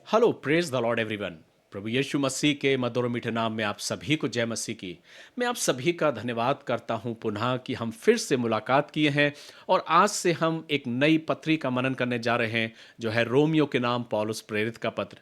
Hello, praise the Lord everyone. प्रभु यीशु मसीह के मधुर मीठे नाम में आप सभी को जय मसीह की। मैं आप सभी का धन्यवाद करता हूं पुनः कि हम फिर से मुलाकात किए हैं और आज से हम एक नई पत्री का मनन करने जा रहे हैं, जो है रोमियो के नाम पौलुस प्रेरित का पत्र।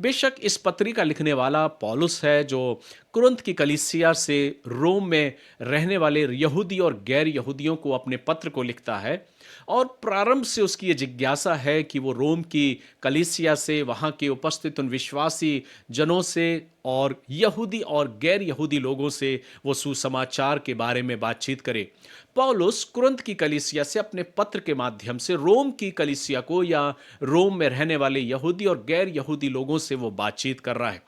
बेशक इस पत्री का लिखने वाला पौलुस है, जो कुरिन्थ की कलीसिया से रोम में रहने वाले यहूदी और गैर यहूदियों को अपने पत्र को लिखता है। और प्रारंभ से उसकी ये जिज्ञासा है कि वो रोम की कलीसिया से, वहाँ के उपस्थित उन विश्वासी जनों से और यहूदी और गैर यहूदी लोगों से वो सुसमाचार के बारे में बातचीत करे। पौलुस कुरिन्थ की कलीसिया से अपने पत्र के माध्यम से रोम की कलीसिया को या रोम में रहने वाले यहूदी और गैर यहूदी लोगों से वो बातचीत कर रहा है।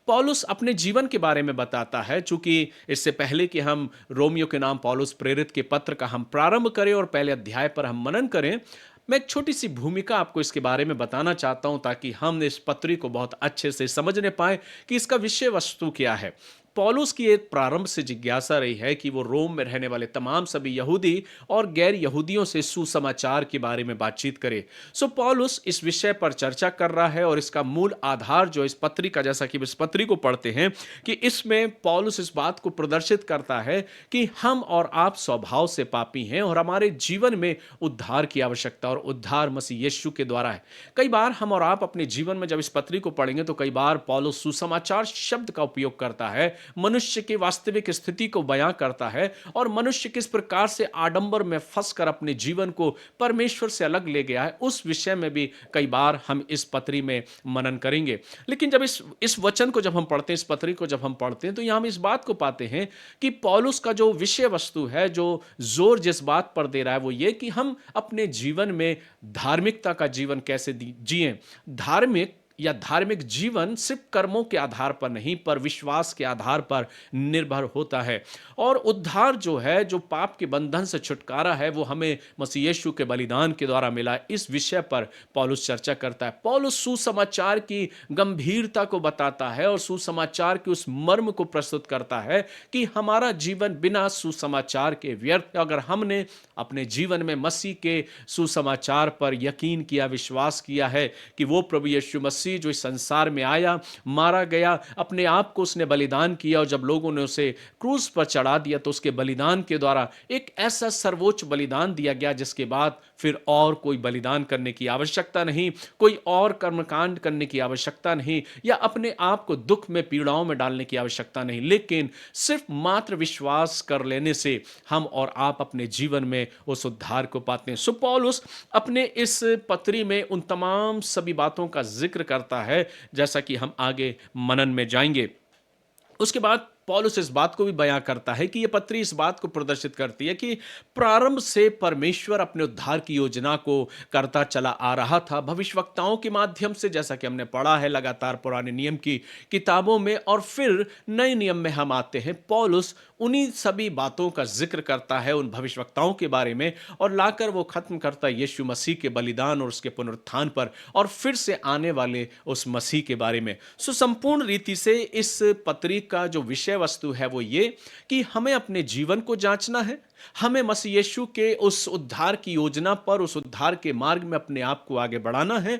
पौलुस अपने जीवन के बारे में बताता है। चूंकि इससे पहले कि हम रोमियो के नाम पौलुस प्रेरित के पत्र का हम प्रारंभ करें और पहले अध्याय पर हम मनन करें, मैं एक छोटी सी भूमिका आपको इसके बारे में बताना चाहता हूं, ताकि हम इस पत्री को बहुत अच्छे से समझने पाए कि इसका विषय वस्तु क्या है। पौलुस की एक प्रारंभ से जिज्ञासा रही है कि वो रोम में रहने वाले तमाम सभी यहूदी और गैर यहूदियों से सुसमाचार के बारे में बातचीत करे। सो पौलुस इस विषय पर चर्चा कर रहा है और इसका मूल आधार जो इस पत्री का, जैसा कि इस पत्री को पढ़ते हैं, कि इसमें पौलुस इस बात को प्रदर्शित करता है कि हम और आप स्वभाव से पापी हैं और हमारे जीवन में उद्धार की आवश्यकता, और उद्धार मसीह यीशु के द्वारा है। कई बार हम और आप अपने जीवन में जब इस पत्री को पढ़ेंगे तो कई बार पौलुस सुसमाचार शब्द का उपयोग करता है, मनुष्य की वास्तविक स्थिति को बयां करता है और मनुष्य किस प्रकार से आडंबर में फंसकर अपने जीवन को परमेश्वर से अलग ले गया है, उस विषय में भी कई बार हम इस पत्री में मनन करेंगे। लेकिन जब इस वचन को जब हम पढ़ते हैं, इस पत्री को जब हम पढ़ते हैं, तो यहां हम इस बात को पाते हैं कि पौलुस का जो विषय वस्तु है, जो जोर जिस बात पर दे रहा है, वो ये कि हम अपने जीवन में धार्मिकता का जीवन कैसे जिएं। धार्मिक जीवन सिर्फ कर्मों के आधार पर नहीं, पर विश्वास के आधार पर निर्भर होता है। और उद्धार जो है, जो पाप के बंधन से छुटकारा है, वो हमें मसीह यीशु के बलिदान के द्वारा मिला है। इस विषय पर पौलुस चर्चा करता है। पौलुस सुसमाचार की गंभीरता को बताता है और सुसमाचार के उस मर्म को प्रस्तुत करता है कि हमारा जीवन बिना सुसमाचार के व्यर्थ। अगर हमने अपने जीवन में मसीह के सुसमाचार पर यकीन किया, विश्वास किया है कि वो प्रभु यीशु मसीह जो इस संसार में आया, मारा गया, अपने आप को उसने बलिदान किया, और जब लोगों ने उसे क्रूस पर चढ़ा दिया तो उसके बलिदान के द्वारा एक ऐसा सर्वोच्च बलिदान दिया गया जिसके बाद फिर और कोई बलिदान करने की आवश्यकता नहीं, कोई और कर्मकांड करने की आवश्यकता नहीं, या अपने आप को दुख में, पीड़ाओं में डालने की आवश्यकता नहीं, लेकिन सिर्फ मात्र विश्वास कर लेने से हम और आप अपने जीवन में उस उद्धार को पाते हैं। सो पौलुस अपने इस पत्री में उन तमाम सभी बातों का जिक्र करता है, जैसा कि हम आगे मनन में जाएंगे। उसके बाद पौलुस इस बात को भी बयां करता है कि यह पत्री इस बात को प्रदर्शित करती है कि प्रारंभ से परमेश्वर अपने उद्धार की योजना को करता चला आ रहा था भविष्यवक्ताओं के माध्यम से, जैसा कि हमने पढ़ा है लगातार पुराने नियम की किताबों में, और फिर नए नियम में हम आते हैं। पौलुस उन्हीं सभी बातों का जिक्र करता है, उन भविष्यवक्ताओं के बारे में, और लाकर वो खत्म करता है यीशु मसीह के बलिदान और उसके पुनरुत्थान पर, और फिर से आने वाले उस मसीह के बारे में। सो संपूर्ण रीति से इस पत्री का जो विषय वस्तु है वो ये कि हमें अपने जीवन को जांचना है, हमें मसीह यीशु के उस उद्धार की योजना पर, उस उद्धार के मार्ग में अपने आप को आगे बढ़ाना है।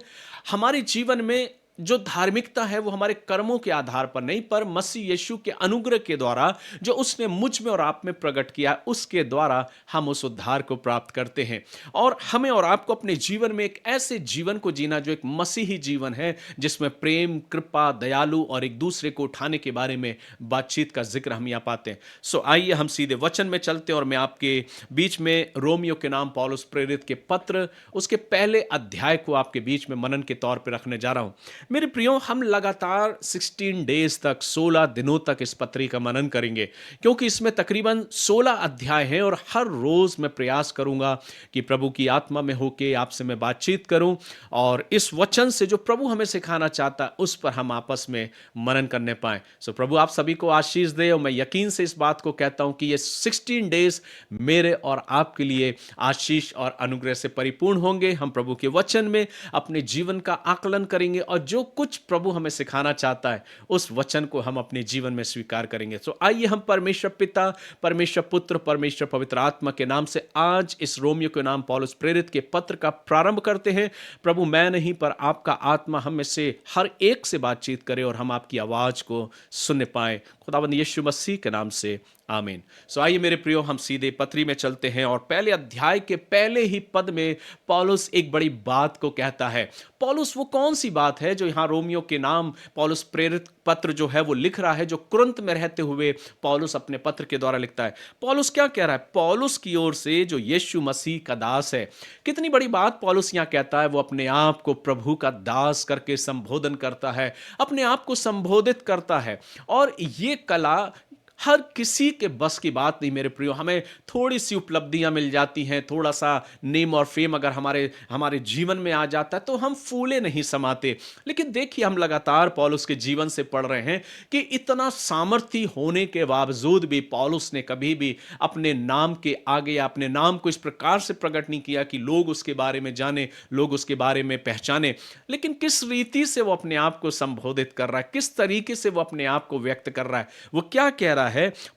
हमारे जीवन में जो धार्मिकता है वो हमारे कर्मों के आधार पर नहीं, पर मसीह यीशु के अनुग्रह के द्वारा जो उसने मुझ में और आप में प्रकट किया, उसके द्वारा हम उस उद्धार को प्राप्त करते हैं। और हमें और आपको अपने जीवन में एक ऐसे जीवन को जीना जो एक मसीही जीवन है, जिसमें प्रेम, कृपा, दयालु और एक दूसरे को उठाने के बारे में बातचीत का जिक्र हम यहाँ पाते हैं। सो आइए हम सीधे वचन में चलते हैं और मैं आपके बीच में रोमियो के नाम पौलुस प्रेरित के पत्र, उसके पहले अध्याय को आपके बीच में मनन के तौर पर रखने जा रहा हूं। मेरे प्रियो, हम लगातार 16 डेज तक, 16 दिनों तक इस पत्री का मनन करेंगे, क्योंकि इसमें तकरीबन 16 अध्याय हैं और हर रोज मैं प्रयास करूंगा कि प्रभु की आत्मा में होके आपसे मैं बातचीत करूं और इस वचन से जो प्रभु हमें सिखाना चाहता है उस पर हम आपस में मनन करने पाएं। सो प्रभु आप सभी को आशीष दे, और मैं यकीन से इस बात को कहता हूं कि ये 16 डेज मेरे और आपके लिए आशीष और अनुग्रह से परिपूर्ण होंगे। हम प्रभु के वचन में अपने जीवन का आकलन करेंगे और जो जो कुछ प्रभु हमें सिखाना चाहता है, उस वचन को हम अपने जीवन में स्वीकार करेंगे। तो आइए हम परमेश्वर पिता, परमेश्वर पुत्र, परमेश्वर पवित्र आत्मा के नाम से आज इस रोमियो के नाम पौलुस प्रेरित के पत्र का प्रारंभ करते हैं। प्रभु मैं नहीं पर आपका आत्मा हम में से हर एक से बातचीत करे और हम आपकी आवाज को सुन पाए। खुदावंद यीशु मसीह के नाम से आमीन। सो आइए मेरे प्रियो, हम सीधे पत्री में चलते हैं और पहले अध्याय के पहले ही पद में पौलुस एक बड़ी बात को कहता है। पौलुस वो कौन सी बात है जो यहाँ रोमियो के नाम पौलुस प्रेरित पत्र जो है वो लिख रहा है, जो कुरिन्थ में रहते हुए पौलुस अपने पत्र के द्वारा लिखता है। पौलुस क्या कह रहा है? पौलुस की ओर से जो यीशु मसीह का दास है। कितनी बड़ी बात पौलुस यहाँ कहता है। वो अपने आप को प्रभु का दास करके संबोधन करता है, अपने आप को संबोधित करता है। और ये कला हर किसी के बस की बात नहीं मेरे प्रियो। हमें थोड़ी सी उपलब्धियां मिल जाती हैं, थोड़ा सा नेम और फेम अगर हमारे हमारे जीवन में आ जाता है तो हम फूले नहीं समाते। लेकिन देखिए, हम लगातार पौलुस के जीवन से पढ़ रहे हैं कि इतना सामर्थ्य होने के बावजूद भी पौलुस ने कभी भी अपने नाम के आगे या अपने नाम को इस प्रकार से प्रकट नहीं किया कि लोग उसके बारे में जाने, लोग उसके बारे में पहचाने। लेकिन किस रीति से वो अपने आप को संबोधित कर रहा है, किस तरीके से वो अपने आप को व्यक्त कर रहा है, वो क्या कह रहा है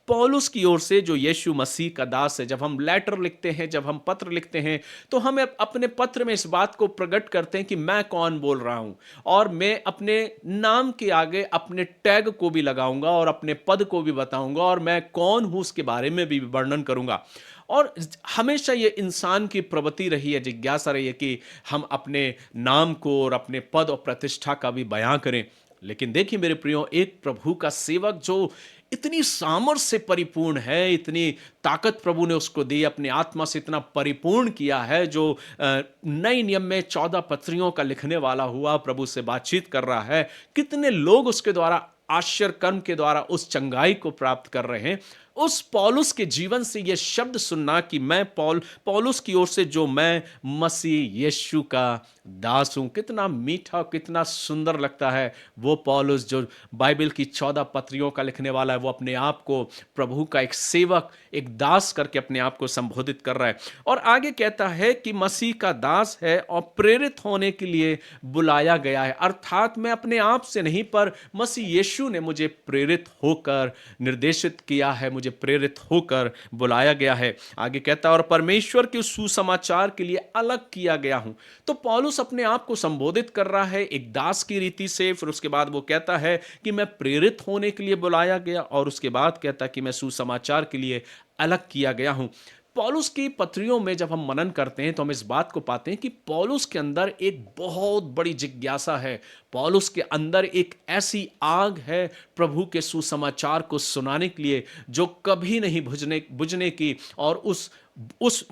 पौलुस की ओर से जो यीशु मसीह का दास है। जब हम लेटर लिखते हैं, जब हम पत्र लिखते हैं, तो हम अपने पत्र में इस बात को प्रकट करते हैं कि मैं कौन बोल रहा हूं, और मैं अपने नाम के आगे अपने टैग को भी लगाऊंगा और अपने पद को भी बताऊंगा और मैं कौन हूं उसके बारे में भी वर्णन करूंगा। और हमेशा ये इंसान की प्रवृत्ति रही है, जिज्ञासा रही है कि हम अपने नाम को और अपने पद और प्रतिष्ठा का भी बयां करें। लेकिन देखिए मेरे प्रियो, एक प्रभु का सेवक जो इतनी सामर्थ्य से परिपूर्ण है, इतनी ताकत प्रभु ने उसको दी, अपने आत्मा से इतना परिपूर्ण किया है, जो नए नियम में 14 पत्रियों का लिखने वाला हुआ प्रभु से बातचीत कर रहा है। कितने लोग उसके द्वारा आश्चर्य कर्म के द्वारा उस चंगाई को प्राप्त कर रहे हैं। उस पौलुस के जीवन से यह शब्द सुनना कि मैं पौलुस की ओर से जो मैं मसीह यीशु का दास हूं, कितना मीठा, कितना सुंदर लगता है। वो पौलुस जो बाइबल की 14 पत्रियों का लिखने वाला है, वो अपने आप को प्रभु का एक सेवक, एक दास करके अपने आप को संबोधित कर रहा है। और आगे कहता है कि मसीह का दास है और प्रेरित होने के लिए बुलाया गया है। अर्थात मैं अपने आप से नहीं, पर मसीह यीशु ने मुझे प्रेरित होकर निर्देशित किया है, मुझे प्रेरित होकर बुलाया गया है। आगे कहता है और परमेश्वर के सुसमाचार के लिए अलग किया गया हूं। तो पौलुस अपने आप को संबोधित कर रहा है एक दास की रीति से। फिर उसके बाद वो कहता है कि मैं प्रेरित होने के लिए बुलाया गया, और उसके बाद कहता है कि मैं सुसमाचार के लिए अलग किया गया हूं। पौलुस की पत्रियों में जब हम मनन करते हैं तो हम इस बात को पाते हैं कि पौलुस के अंदर एक बहुत बड़ी जिज्ञासा है। पौलुस के अंदर एक ऐसी आग है प्रभु के सुसमाचार को सुनाने के लिए जो कभी नहीं बुझने की, और उस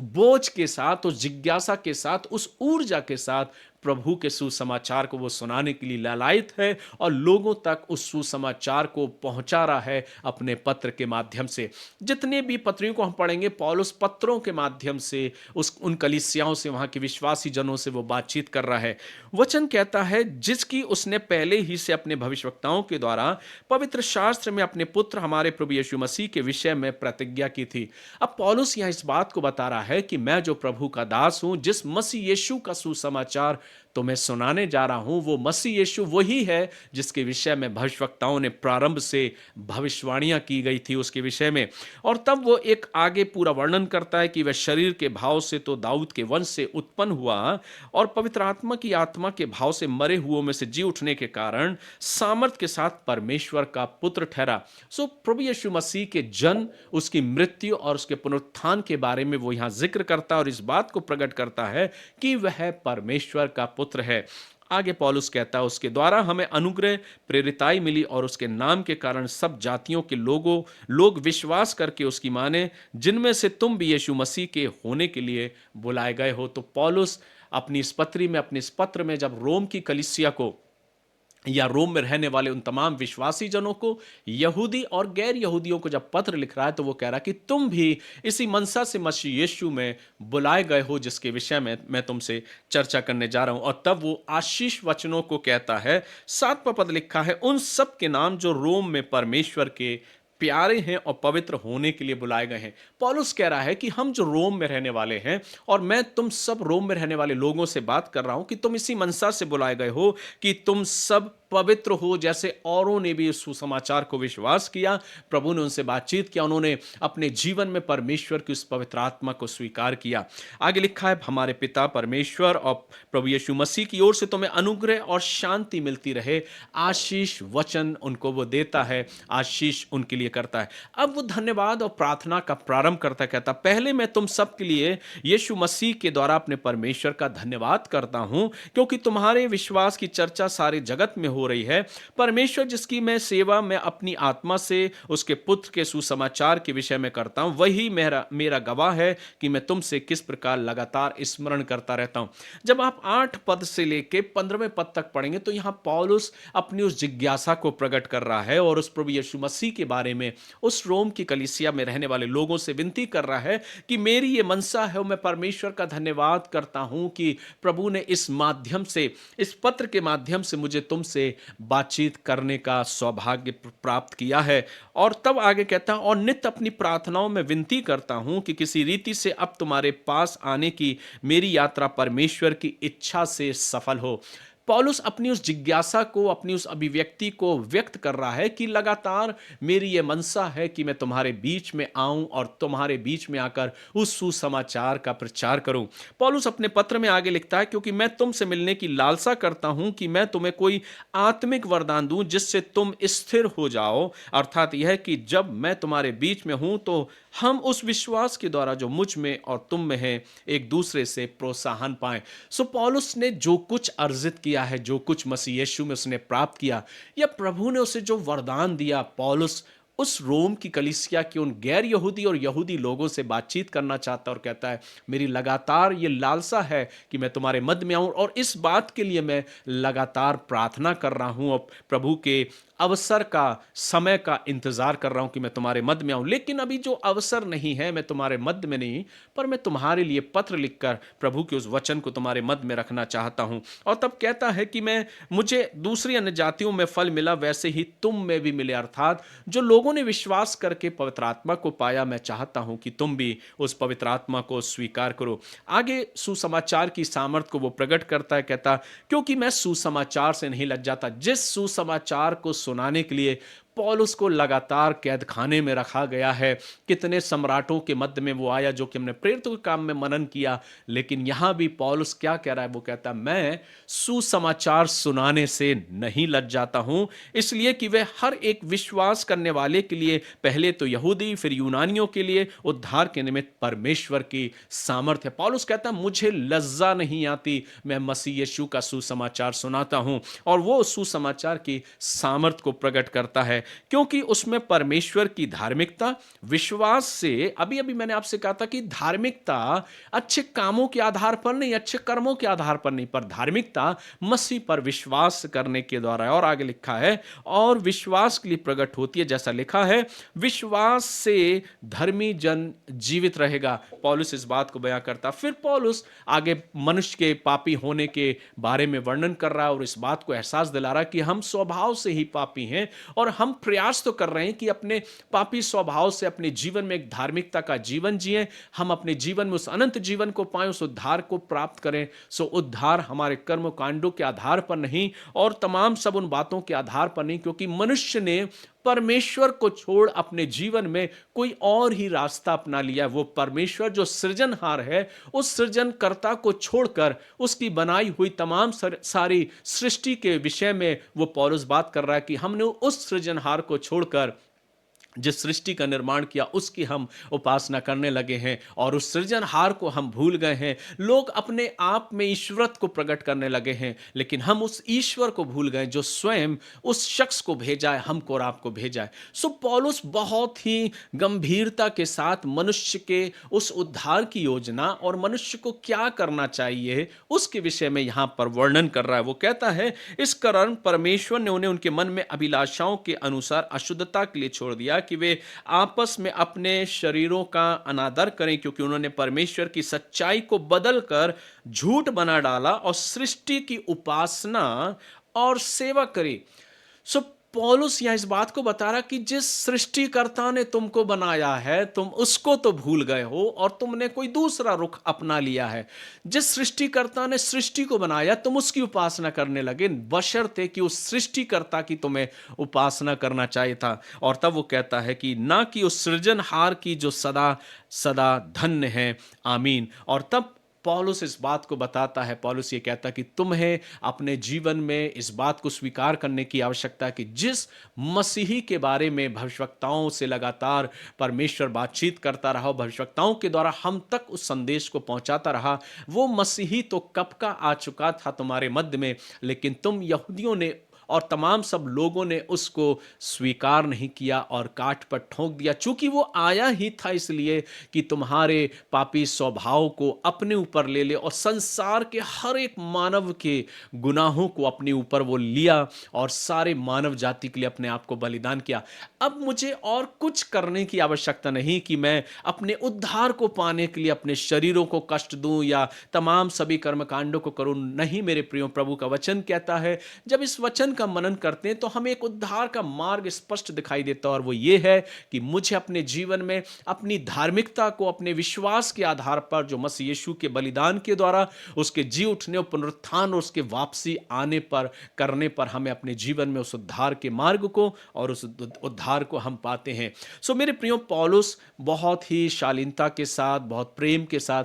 बोझ के साथ, उस जिज्ञासा के साथ, उस ऊर्जा के साथ प्रभु के सुसमाचार को वो सुनाने के लिए लालायित है और लोगों तक उस सुसमाचार को पहुंचा रहा है अपने पत्र के माध्यम से। जितने भी पत्रियों को हम पढ़ेंगे, पौलुस पत्रों के माध्यम से उन कलीसियाओं से, वहां के विश्वासी जनों से वो बातचीत कर रहा है। वचन कहता है जिसकी उसने पहले ही से अपने भविष्यवक्ताओं के द्वारा पवित्र शास्त्र में अपने पुत्र हमारे प्रभु यीशु मसीह के विषय में प्रतिज्ञा की थी। अब पौलुस यहां इस बात को बता रहा है कि मैं जो प्रभु का दास हूं, जिस मसीह यीशु का सुसमाचार तो मैं सुनाने जा रहा हूं, वो मसीह यीशु वही है जिसके विषय में भविष्यवक्ताओं ने प्रारंभ से भविष्यवाणियां की गई थी उसके विषय में। और तब वो एक आगे पूरा वर्णन करता है कि वह शरीर के भाव से तो दाऊद के वंश से उत्पन्न हुआ, और पवित्र आत्मा की आत्मा के भाव से मरे हुओं में से जी उठने के कारण सामर्थ के साथ परमेश्वर का पुत्र ठहरा। सो प्रभु यीशु मसीह के जन्म, उसकी मृत्यु और उसके पुनरुत्थान के बारे में वो यहां जिक्र करता है और इस बात को प्रकट करता है कि वह परमेश्वर का पुत्र है। आगे पौलुस कहता है उसके द्वारा हमें अनुग्रह प्रेरिताई मिली और उसके नाम के कारण सब जातियों के लोग विश्वास करके उसकी माने, जिनमें से तुम भी यीशु मसीह के होने के लिए बुलाए गए हो। तो पौलुस अपनी इस पत्र में जब रोम की कलीसिया को या रोम में रहने वाले उन तमाम विश्वासी जनों को, यहूदी और गैर यहूदियों को जब पत्र लिख रहा है, तो वो कह रहा है कि तुम भी इसी मनसा से मसीह यीशु में बुलाए गए हो जिसके विषय में मैं तुमसे चर्चा करने जा रहा हूं। और तब वो आशीष वचनों को कहता है। 7वां पद लिखा है उन सब के नाम जो रोम में परमेश्वर के प्यारे हैं और पवित्र होने के लिए बुलाए गए हैं। पौलुस कह रहा है कि हम जो रोम में रहने वाले हैं, और मैं तुम सब रोम में रहने वाले लोगों से बात कर रहा हूं कि तुम इसी मनसा से बुलाए गए हो कि तुम सब पवित्र हो, जैसे औरों ने भी इस सुसमाचार को विश्वास किया। प्रभु ने उनसे बातचीत किया, उन्होंने अपने जीवन में परमेश्वर की उस पवित्र आत्मा को स्वीकार किया। आगे लिखा है, हमारे पिता परमेश्वर और प्रभु यीशु मसीह की ओर से तुम्हें अनुग्रह और शांति मिलती रहे। आशीष वचन उनको वो देता है, आशीष उनके लिए करता है। अब वो धन्यवाद और प्रार्थना का प्रारंभ करता कहता, पहले मैं तुम सब के लिए यीशु मसीह के द्वारा अपने परमेश्वर का धन्यवाद करता हूं, क्योंकि तुम्हारे विश्वास की चर्चा सारे जगत में हो रही है। परमेश्वर जिसकी मैं सेवा मैं अपनी आत्मा से उसके पुत्र के सुसमाचार के विषय में करता हूं, वही मेरा मेरा गवाह है कि मैं तुमसे किस प्रकार लगातार स्मरण करता रहता हूं। जब आप 8 पद से लेके 15वें पद तक पढ़ेंगे तो यहां पौलुस अपनी उस जिज्ञासा को प्रकट कर रहा है और उस प्रभु यीशु मसीह के बारे में उस रोम की कलीसिया में रहने वाले लोगों से विनती कर रहा है कि मेरी ये मनसा है, मैं परमेश्वर का धन्यवाद करता हूं कि प्रभु ने इस माध्यम से, इस पत्र के माध्यम से मुझे तुमसे बातचीत करने का सौभाग्य प्राप्त किया है। और तब आगे कहता है, और नित्य अपनी प्रार्थनाओं में विनती करता हूं कि किसी रीति से अब तुम्हारे पास आने की मेरी यात्रा परमेश्वर की इच्छा से सफल हो। पौलुस अपनी उस जिज्ञासा को, अपनी उस अभिव्यक्ति को व्यक्त कर रहा है कि लगातार मेरी यह मनसा है कि मैं तुम्हारे बीच में आऊं और तुम्हारे बीच में आकर उस सुसमाचार का प्रचार करूं। पौलुस अपने पत्र में आगे लिखता है, क्योंकि मैं तुमसे मिलने की लालसा करता हूं कि मैं तुम्हें कोई आत्मिक वरदान दूं जिससे तुम स्थिर हो जाओ, अर्थात यह कि जब मैं तुम्हारे बीच में हूं तो हम उस विश्वास के द्वारा जो मुझ में और तुम में है एक दूसरे से प्रोत्साहन पाएं। सो पौलुस ने जो कुछ अर्जित किया है, जो कुछ मसीह यीशु में उसने प्राप्त किया, या प्रभु ने उसे जो वरदान दिया, पौलुस उस रोम की कलीसिया के उन गैर यहूदी और यहूदी लोगों से बातचीत करना चाहता और कहता है, मेरी लगातार ये लालसा है कि मैं तुम्हारे मध्य में आऊं, और इस बात के लिए मैं लगातार प्रार्थना कर रहा हूं और प्रभु के अवसर का, समय का इंतजार कर रहा हूं कि मैं तुम्हारे मध्य में आऊं। लेकिन अभी जो अवसर नहीं है, मैं तुम्हारे मध्य में नहीं, पर मैं तुम्हारे लिए पत्र लिखकर प्रभु के उस वचन को तुम्हारे मध्य में रखना चाहता हूं। और तब कहता है कि मुझे दूसरी अन्य जातियों में फल मिला, वैसे ही तुम में भी मिले, अर्थात जो लोगों ने विश्वास करके पवित्र आत्मा को पाया, मैं चाहता हूं कि तुम भी उस पवित्र आत्मा को स्वीकार करो। आगे सुसमाचार की सामर्थ्य को वो प्रकट करता है, कहता, क्योंकि मैं सुसमाचार से नहीं लज जाता। जिस सुसमाचार को सुनाने के लिए पौलुस को लगातार कैद खाने में रखा गया है, कितने सम्राटों के मध्य में वो आया, जो कि हमने प्रेरितों के काम में मनन किया, लेकिन यहां भी पौलुस क्या कह रहा है, वो कहता है, मैं सुसमाचार सुनाने से नहीं लज जाता हूं, इसलिए कि वे हर एक विश्वास करने वाले के लिए, पहले तो यहूदी फिर यूनानियों के लिए उद्धार के निमित्त परमेश्वर की सामर्थ्य है। पौलुस कहता है, मुझे लज्जा नहीं आती, मैं मसीह यीशु का सुसमाचार सुनाता हूं, और वो सुसमाचार की सामर्थ्य को प्रकट करता है, क्योंकि उसमें परमेश्वर की धार्मिकता, विश्वास से, अभी अभी मैंने आपसे कहा था कि धार्मिकता अच्छे कामों के आधार पर नहीं, अच्छे कर्मों के आधार पर नहीं, पर धार्मिकता मसीह पर विश्वास करने के द्वारा है। और आगे लिखा है, और विश्वास के लिए प्रकट होती है, जैसा लिखा है, विश्वास से धर्मी जन जीवित रहेगा। पौलुस इस बात को बयां करता। फिर पौलुस आगे मनुष्य के पापी होने के बारे में वर्णन कर रहा है और इस बात को एहसास दिला रहा है कि हम स्वभाव से ही पापी हैं, और हम प्रयास तो कर रहे हैं कि अपने पापी स्वभाव से अपने जीवन में एक धार्मिकता का जीवन जिएं, हम अपने जीवन में उस अनंत जीवन को पाएं, उस उद्धार को प्राप्त करें। सो उद्धार हमारे कर्म कांडों के आधार पर नहीं और तमाम सब उन बातों के आधार पर नहीं, क्योंकि मनुष्य ने परमेश्वर को छोड़ अपने जीवन में कोई और ही रास्ता अपना लिया। वो परमेश्वर जो सृजनहार है, उस सृजनकर्ता को छोड़कर उसकी बनाई हुई तमाम सारी सृष्टि के विषय में वो पौलुस बात कर रहा है कि हमने उस सृजनहार को छोड़कर जिस सृष्टि का निर्माण किया उसकी हम उपासना करने लगे हैं, और उस सृजनहार को हम भूल गए हैं। लोग अपने आप में ईश्वरत्व को प्रकट करने लगे हैं, लेकिन हम उस ईश्वर को भूल गए जो स्वयं उस शख्स को भेजा है, हमको और आपको भेजा है। सो पौलुस बहुत ही गंभीरता के साथ मनुष्य के उस उद्धार की योजना और मनुष्य को क्या करना चाहिए उसके विषय में यहां पर वर्णन कर रहा है। वो कहता है, इस कारण परमेश्वर ने उन्हें उनके मन में अभिलाषाओं के अनुसार अशुद्धता के लिए छोड़ दिया कि वे आपस में अपने शरीरों का अनादर करें, क्योंकि उन्होंने परमेश्वर की सच्चाई को बदलकर झूठ बना डाला और सृष्टि की उपासना और सेवा करी। सो पौलुस यहाँ इस बात को बता रहा कि जिस सृष्टिकर्ता ने तुमको बनाया है तुम उसको तो भूल गए हो और तुमने कोई दूसरा रुख अपना लिया है। जिस सृष्टिकर्ता ने सृष्टि को बनाया तुम उसकी उपासना करने लगे, बशर्ते कि उस सृष्टिकर्ता की तुम्हें उपासना करना चाहिए था। और तब वो कहता है कि ना कि उस सृजनहार की जो सदा सदा धन्य है, आमीन। और तब पौलुस इस बात को बताता है, पौलुस ये कहता है कि तुम्हें अपने जीवन में इस बात को स्वीकार करने की आवश्यकता है कि जिस मसीही के बारे में भविष्यवक्ताओं से लगातार परमेश्वर बातचीत करता रहा, भविष्यवक्ताओं के द्वारा हम तक उस संदेश को पहुंचाता रहा, वो मसीही तो कब का आ चुका था तुम्हारे मध्य में, लेकिन तुम यहूदियों ने और तमाम सब लोगों ने उसको स्वीकार नहीं किया और काट पर ठोंक दिया। चूंकि वो आया ही था इसलिए कि तुम्हारे पापी स्वभाव को अपने ऊपर ले ले और संसार के हर एक मानव के गुनाहों को अपने ऊपर वो लिया और सारे मानव जाति के लिए अपने आप को बलिदान किया। अब मुझे और कुछ करने की आवश्यकता नहीं कि मैं अपने उद्धार को पाने के लिए अपने शरीरों को कष्ट दूं या तमाम सभी कर्मकांडों को करूं। नहीं मेरे प्रियो, प्रभु का वचन कहता है जब इस वचन का मनन करते हैं तो हमें एक उद्धार का मार्ग स्पष्ट दिखाई देता है और वो ये है कि मुझे अपने जीवन में अपनी धार्मिकता को अपने विश्वास के आधार पर जो मसीह यीशु के बलिदान के द्वारा उसके जी उठने और पुनरुत्थान और उसके वापसी आने पर करने पर हमें अपने जीवन में उस उद्धार के मार्ग को और उस उद्धार को हम पाते हैं। सो मेरे प्रियो, पौलुस बहुत ही शालीनता के साथ, बहुत प्रेम के साथ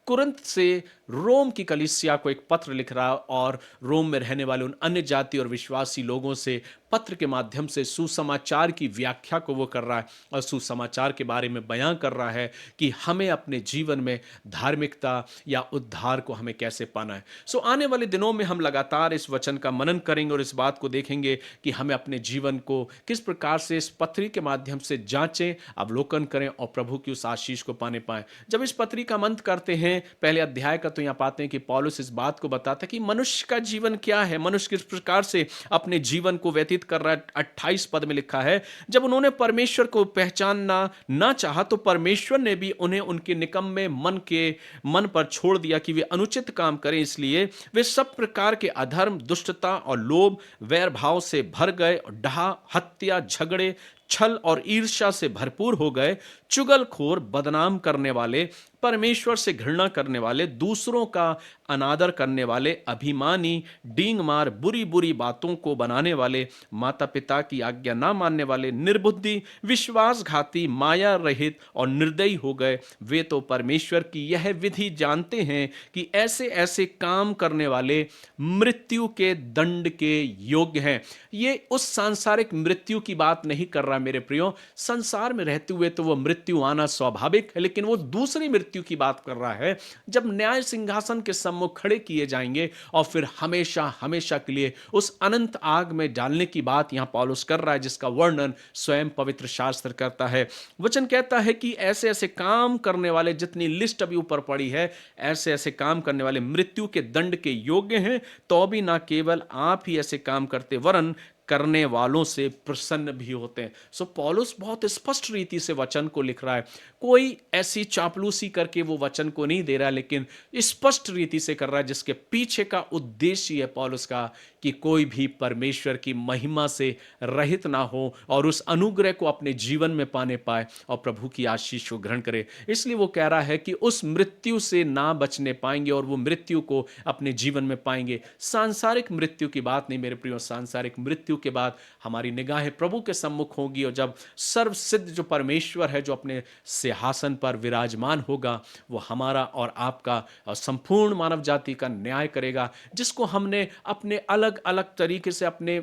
कुरिन्थ से रोम की कलीसिया को एक पत्र लिख रहा और रोम में रहने वाले उन अन्य जाति और विश्वासी लोगों से पत्र के माध्यम से सुसमाचार की व्याख्या को वो कर रहा है और सुसमाचार के बारे में बयां कर रहा है कि हमें अपने जीवन में धार्मिकता या उद्धार को हमें कैसे पाना है। सो आने वाले दिनों में हम लगातार इस वचन का मनन करेंगे और इस बात को देखेंगे कि हमें अपने जीवन को किस प्रकार से इस पत्री के माध्यम से जांचें, अवलोकन करें और प्रभु की उस आशीष को पाने पाएं। जब इस पत्री का मंथ करते हैं पहले अध्याय का, तो यहाँ पाते हैं कि पौलुस इस बात को बताता है कि मनुष्य का जीवन क्या है, मनुष्य किस प्रकार से अपने जीवन को व्यतीत कर रहा है। 28 पद में लिखा है, जब उन्होंने परमेश्वर को पहचानना ना चाहा तो परमेश्वर ने भी उन्हें उनके निकम्मे मन पर छोड़ दिया कि वे अनुचित काम करें, इसलिए वे सब प्रकार के अधर्म, दुष्टता और लोभ, वैर भाव से भर गए, डहा, हत्या, झगड़े, छल और ईर्ष्या से भरपूर हो गए, चुगलखोर, बदनाम करने वाले, परमेश्वर से घृणा करने वाले, दूसरों का अनादर करने वाले, अभिमानी, डींग मार, बुरी बुरी बातों को बनाने वाले, माता पिता की आज्ञा ना मानने वाले, निर्बुद्धि, विश्वासघाती, माया रहित और निर्दयी हो गए। वे तो परमेश्वर की यह विधि जानते हैं कि ऐसे ऐसे काम करने वाले मृत्यु के दंड के योग्य हैं। ये उस सांसारिक मृत्यु की बात नहीं कर रहा मेरे प्रियो। संसार में रहते हुए तो वो मृत्यु आना स्वाभाविक है, लेकिन वो दूसरी मृत्यु की बात कर रहा है जब न्याय सिंहासन के सम्मुख खड़े किए जाएंगे और फिर हमेशा हमेशा के लिए उस अनंत आग में डालने की बात यहां पौलुस कर रहा है, जिसका वर्णन स्वयं पवित्र शास्त्र करता है। वचन कहता है कि ऐसे ऐसे काम करने वाले, जितनी लिस्ट अभी ऊपर पड़ी है, ऐसे ऐसे काम करने वाले मृत्यु के दंड के योग्य हैं, तो भी ना केवल आप ही ऐसे काम करते वरन करने वालों से प्रसन्न भी होते हैं। सो पौलुस बहुत स्पष्ट रीति से वचन को लिख रहा है। कोई ऐसी चापलूसी करके वो वचन को नहीं दे रहा, लेकिन स्पष्ट रीति से कर रहा है, जिसके पीछे का उद्देश्य है पौलुस का कि कोई भी परमेश्वर की महिमा से रहित ना हो और उस अनुग्रह को अपने जीवन में पाने पाए और प्रभु की आशीष को ग्रहण करे। इसलिए वो कह रहा है कि उस मृत्यु से ना बचने पाएंगे और वो मृत्यु को अपने जीवन में पाएंगे। सांसारिक मृत्यु की बात नहीं मेरे प्रियो। सांसारिक मृत्यु के बाद हमारी निगाहें प्रभु के सम्मुख होगी और जब सर्वसिद्ध जो परमेश्वर है, जो अपने सिंहासन पर विराजमान होगा, वो हमारा और आपका और संपूर्ण मानव जाति का न्याय करेगा, जिसको हमने अपने अलग अलग तरीके से अपने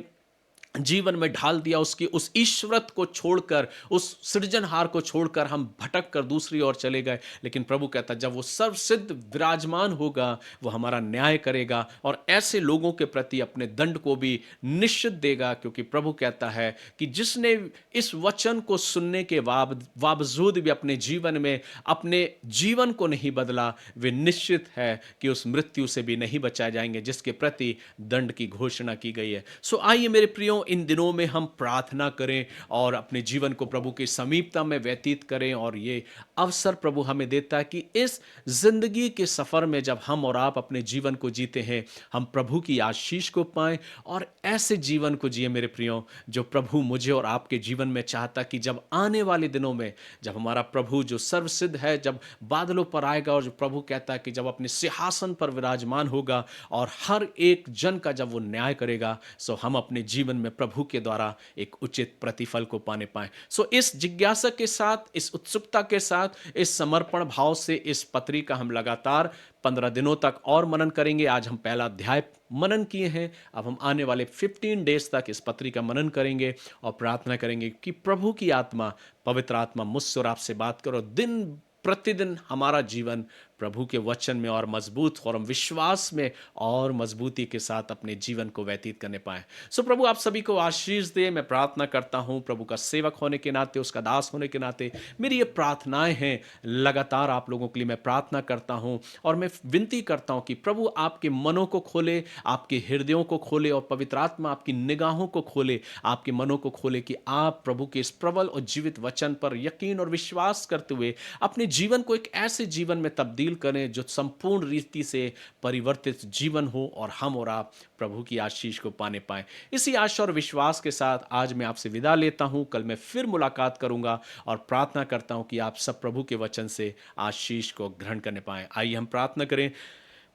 जीवन में ढाल दिया। उसकी उस ईश्वरत को छोड़कर, उस सृजनहार को छोड़कर हम भटक कर दूसरी ओर चले गए। लेकिन प्रभु कहता जब वो सर्वसिद्ध विराजमान होगा, वो हमारा न्याय करेगा और ऐसे लोगों के प्रति अपने दंड को भी निश्चित देगा, क्योंकि प्रभु कहता है कि जिसने इस वचन को सुनने के बावजूद भी अपने जीवन में अपने जीवन को नहीं बदला, वे निश्चित है कि उस मृत्यु से भी नहीं बचाए जाएंगे जिसके प्रति दंड की घोषणा की गई है। सो आइए मेरे प्रियो, क्यों इन दिनों में हम प्रार्थना करें और अपने जीवन को प्रभु की समीपता में व्यतीत करें। और ये अवसर प्रभु हमें देता है कि इस जिंदगी के सफर में जब हम और आप अपने जीवन को जीते हैं, हम प्रभु की आशीष को पाएं और ऐसे जीवन को जिए मेरे प्रियो, जो प्रभु मुझे और आपके जीवन में चाहता कि जब आने वाले दिनों में, जब हमारा प्रभु जो सर्वसिद्ध है जब बादलों पर आएगा, और जो प्रभु कहता है कि जब अपने सिंहासन पर विराजमान होगा और हर एक जन का जब वो न्याय करेगा, सो हम अपने जीवन में प्रभु के द्वारा एक उचित प्रतिफल को पाने पाए। सो इस जिज्ञासा के साथ, इस उत्सुकता के साथ, इस समर्पण भाव से इस पत्री का हम लगातार 15 दिनों तक और मनन करेंगे। आज हम पहला अध्याय मनन किए हैं, अब हम आने वाले 15 डेज तक इस पत्री का मनन करेंगे और प्रार्थना करेंगे कि प्रभु की आत्मा, पवित्र आत्मा मुझसे और आपसे बात करो। दिन प्रतिदिन हमारा जीवन प्रभु के वचन में और मजबूत और हम विश्वास में और मजबूती के साथ अपने जीवन को व्यतीत करने पाए। सो प्रभु आप सभी को आशीष दे। मैं प्रार्थना करता हूँ प्रभु का सेवक होने के नाते, उसका दास होने के नाते मेरी ये प्रार्थनाएं हैं, लगातार आप लोगों के लिए मैं प्रार्थना करता हूँ और मैं विनती करता हूँ कि प्रभु आपके मनों को खोले, आपके हृदयों को खोले और पवित्र आत्मा आपकी निगाहों को खोले, आपके मनों को खोले कि आप प्रभु के इस प्रबल और जीवित वचन पर यकीन और विश्वास करते हुए अपने जीवन को एक ऐसे जीवन में तब्दील करें जो संपूर्ण रीति से परिवर्तित जीवन हो और हम और आप प्रभु की आशीष को पाने पाएं। इसी आशा और विश्वास के साथ आज मैं आपसे विदा लेता हूं। कल मैं फिर मुलाकात करूंगा और प्रार्थना करता हूं कि आप सब प्रभु के वचन से आशीष को ग्रहण करने पाएं। आइए हम प्रार्थना करें।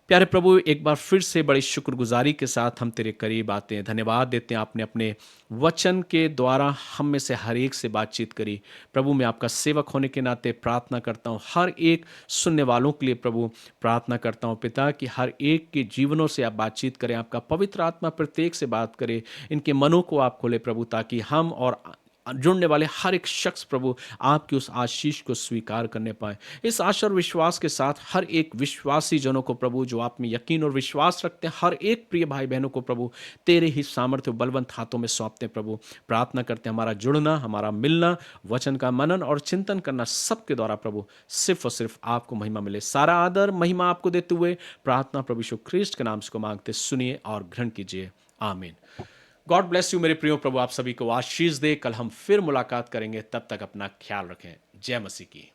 प्यारे प्रभु, एक बार फिर से बड़ी शुक्रगुजारी के साथ हम तेरे करीब आते हैं, धन्यवाद देते हैं आपने अपने वचन के द्वारा हम में से हर एक से बातचीत करी। प्रभु मैं आपका सेवक होने के नाते प्रार्थना करता हूँ, हर एक सुनने वालों के लिए प्रभु प्रार्थना करता हूँ पिता कि हर एक के जीवनों से आप बातचीत करें, आपका पवित्र आत्मा प्रत्येक से बात करे, इनके मनों को आप खोले प्रभु, ताकि हम और जुड़ने वाले हर एक शख्स प्रभु आपकी उस आशीष को स्वीकार करने पाए। इस आशा और विश्वास के साथ हर एक विश्वासी जनों को प्रभु, जो आप में यकीन और विश्वास रखते हैं, हर एक प्रिय भाई बहनों को प्रभु तेरे ही सामर्थ्य बलवंत हाथों में सौंपते हैं प्रभु। प्रार्थना करते हैं हमारा जुड़ना, हमारा मिलना, वचन का मनन और चिंतन करना सबके द्वारा प्रभु सिर्फ और सिर्फ आपको महिमा मिले। सारा आदर महिमा आपको देते हुए प्रार्थना प्रभु यीशु ख्रीस्ट के नाम से को मांगते, सुनिए और ग्रहण कीजिए, आमीन। गॉड ब्लेस यू मेरे प्रियो। प्रभु आप सभी को आशीष दे। कल हम फिर मुलाकात करेंगे, तब तक अपना ख्याल रखें। जय मसीह की।